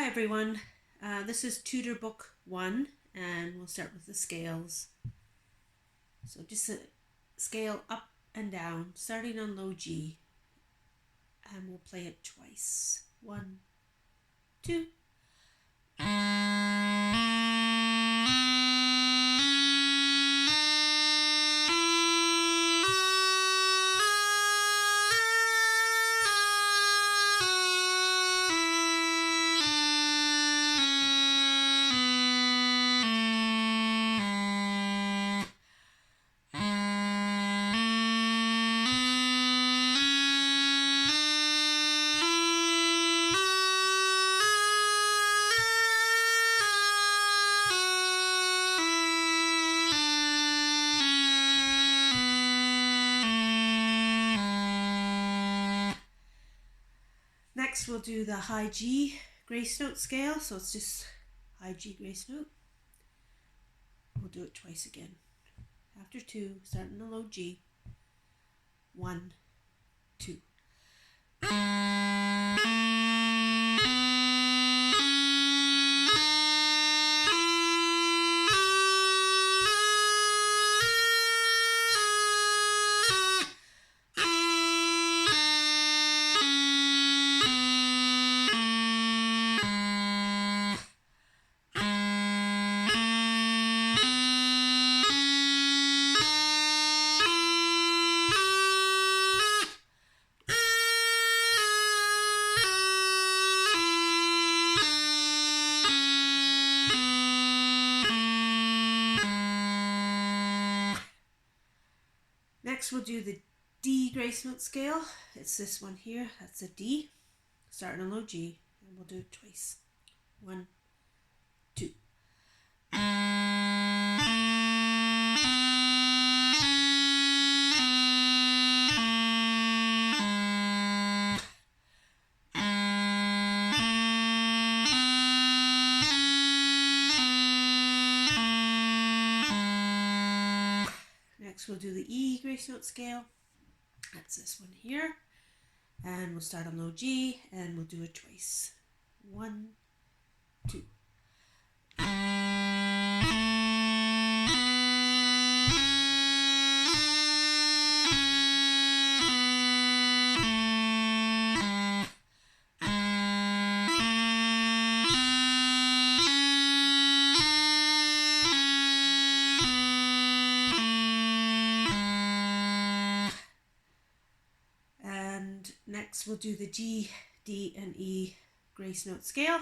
Hi everyone, this is Tutor Book 1 and we'll start with the scales. So just a scale up and down, starting on low G, and we'll play it twice. 1, 2. Next we'll do the high G grace note scale, so it's just high G grace note. We'll do it twice again. After 2, starting the low G. 1, 2. Next we'll do the D grace note scale. It's this one here, that's a D, starting on low G, and we'll do it twice. 1, 2. Next we'll do the E grace note scale. That's this one here. And we'll start on low G and we'll do it twice. 1, 2. Next we'll do the G, D, and E grace note scale.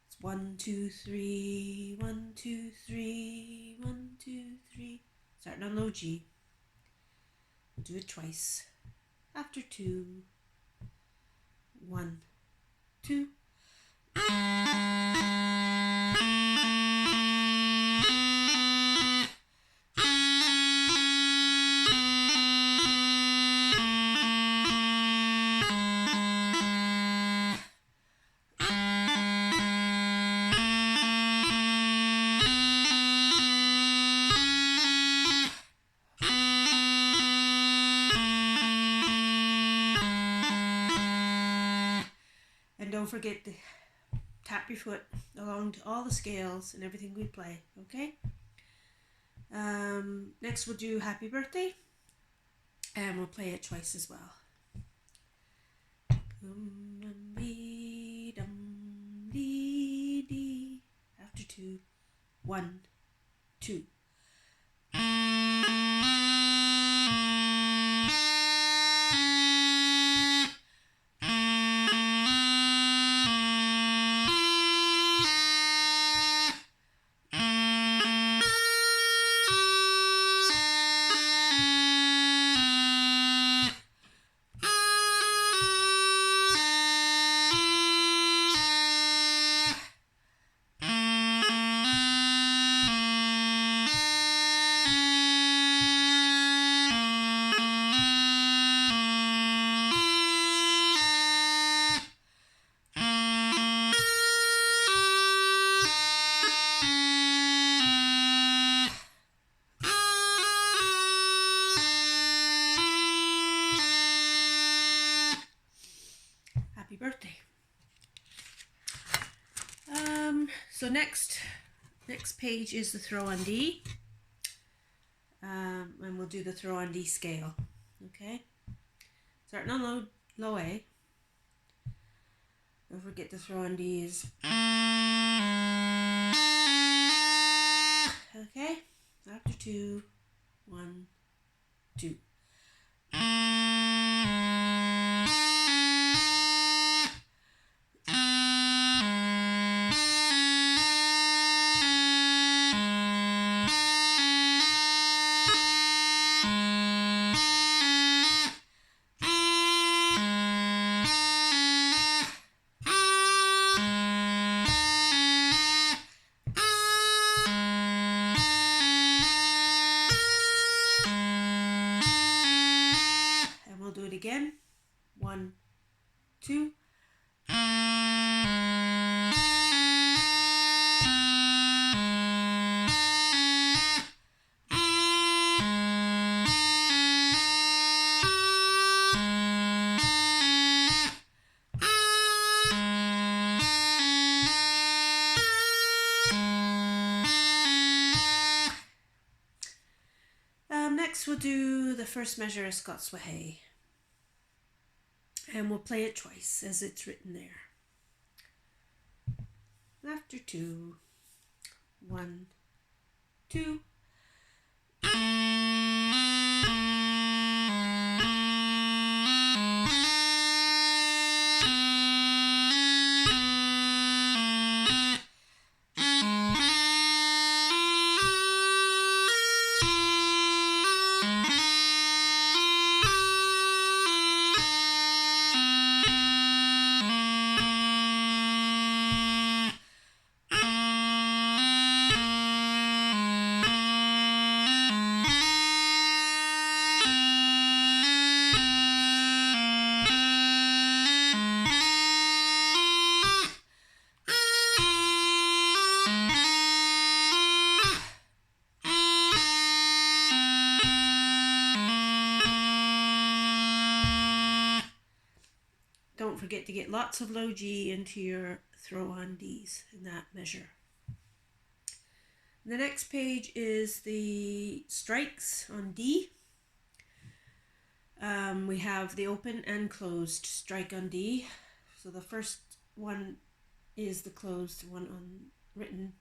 It's 1, 2, 3, 1, 2, 3, 1, 2, 3. Starting on low G. We'll do it twice. After 2, 1, 2. And don't forget to tap your foot along to all the scales and everything we play, okay? Next we'll do Happy Birthday, and we'll play it twice as well. After 2, 1, 2. So next page is the throw on D. And we'll do the throw on D scale. Okay. Starting on low A. Don't forget the throw on D is. Okay. After 2, 1, 2. Do it again. 1, 2. Next we'll do the first measure of Scots Wahey. And we'll play it twice as it's written there. After 2, 1, 2. Don't forget to get lots of low G into your throw on Ds in that measure. The next page is the strikes on D. We have the open and closed strike on D. So the first one is the closed one on written,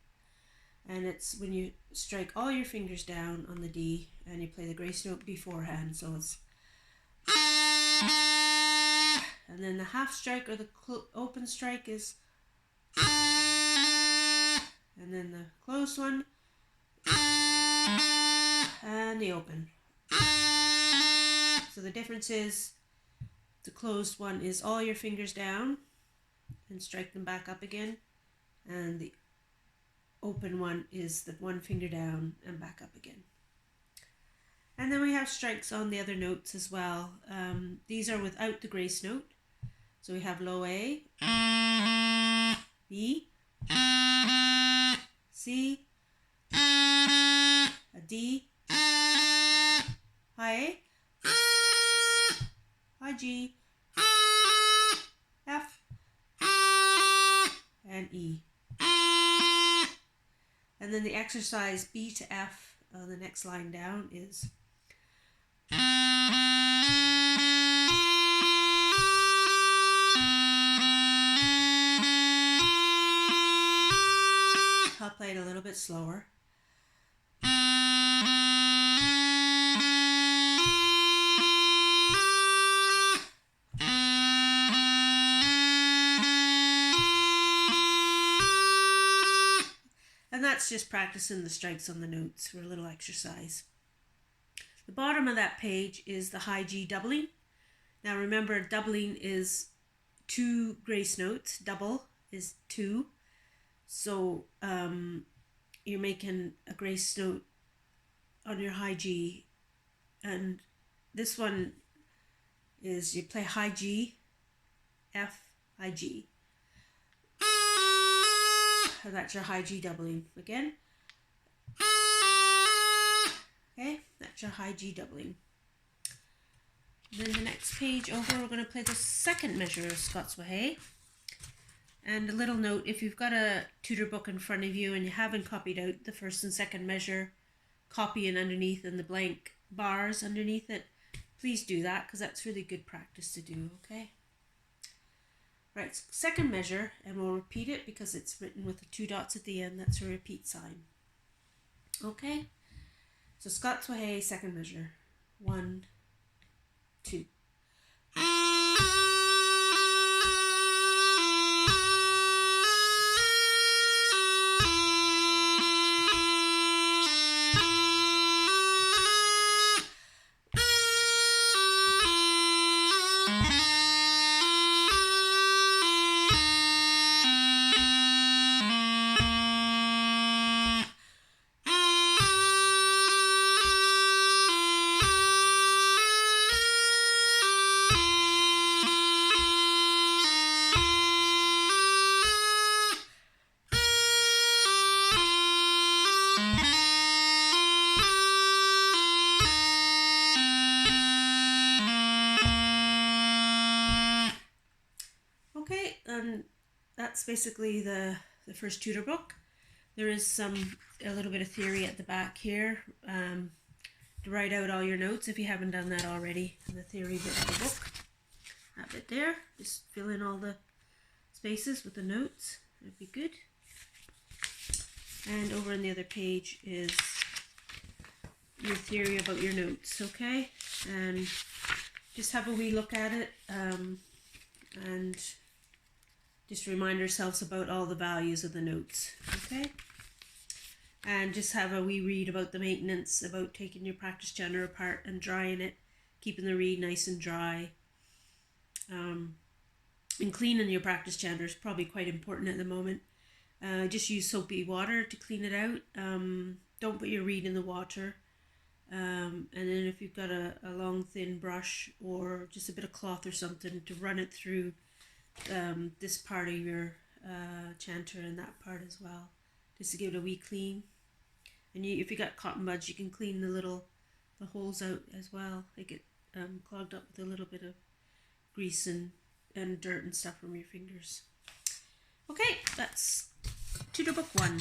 and it's when you strike all your fingers down on the D and you play the grace note beforehand. So it's, and then the half strike or the open strike is, and then the closed one, and the open. So the difference is the closed one is all your fingers down and strike them back up again, and the open one is the one finger down and back up again. And then we have strikes on the other notes as well. These are without the grace note. So we have low A, B, C, a D, high A, high G, F, and E. And then the exercise B to F on the next line down is I'll play it a little bit slower. And that's just practicing the strikes on the notes for a little exercise. The bottom of that page is the high G doubling. Now remember, doubling is 2 grace notes. Double is 2. So you're making a grace note on your high G, and this one is you play high G, F, high G. And that's your high G doubling again. Okay, that's your high G doubling. Then the next page over, we're going to play the second measure of Scots Wahey. And a little note, if you've got a tutor book in front of you and you haven't copied out the first and second measure, copying underneath and the blank bars underneath it, please do that because that's really good practice to do, okay? Right, second measure, and we'll repeat it because it's written with the 2 dots at the end. That's a repeat sign. Okay, so Scots Way, second measure. 1, 2. Okay, and that's basically the first tutor book. There is a little bit of theory at the back here to write out all your notes if you haven't done that already. The theory bit of the book, that bit there, just fill in all the spaces with the notes, that'd be good. And over on the other page is your theory about your notes, okay? And just have a wee look at it and just remind ourselves about all the values of the notes, okay? And just have a wee read about the maintenance, about taking your practice journal apart and drying it, keeping the reed nice and dry. And cleaning your practice journal is probably quite important at the moment. Just use soapy water to clean it out. Don't put your reed in the water. And then if you've got a long thin brush or just a bit of cloth or something to run it through this part of your chanter and that part as well, just to give it a wee clean. And if you got cotton buds, you can clean the holes out as well. They get clogged up with a little bit of grease and dirt and stuff from your fingers. Okay, that's tutor book 1.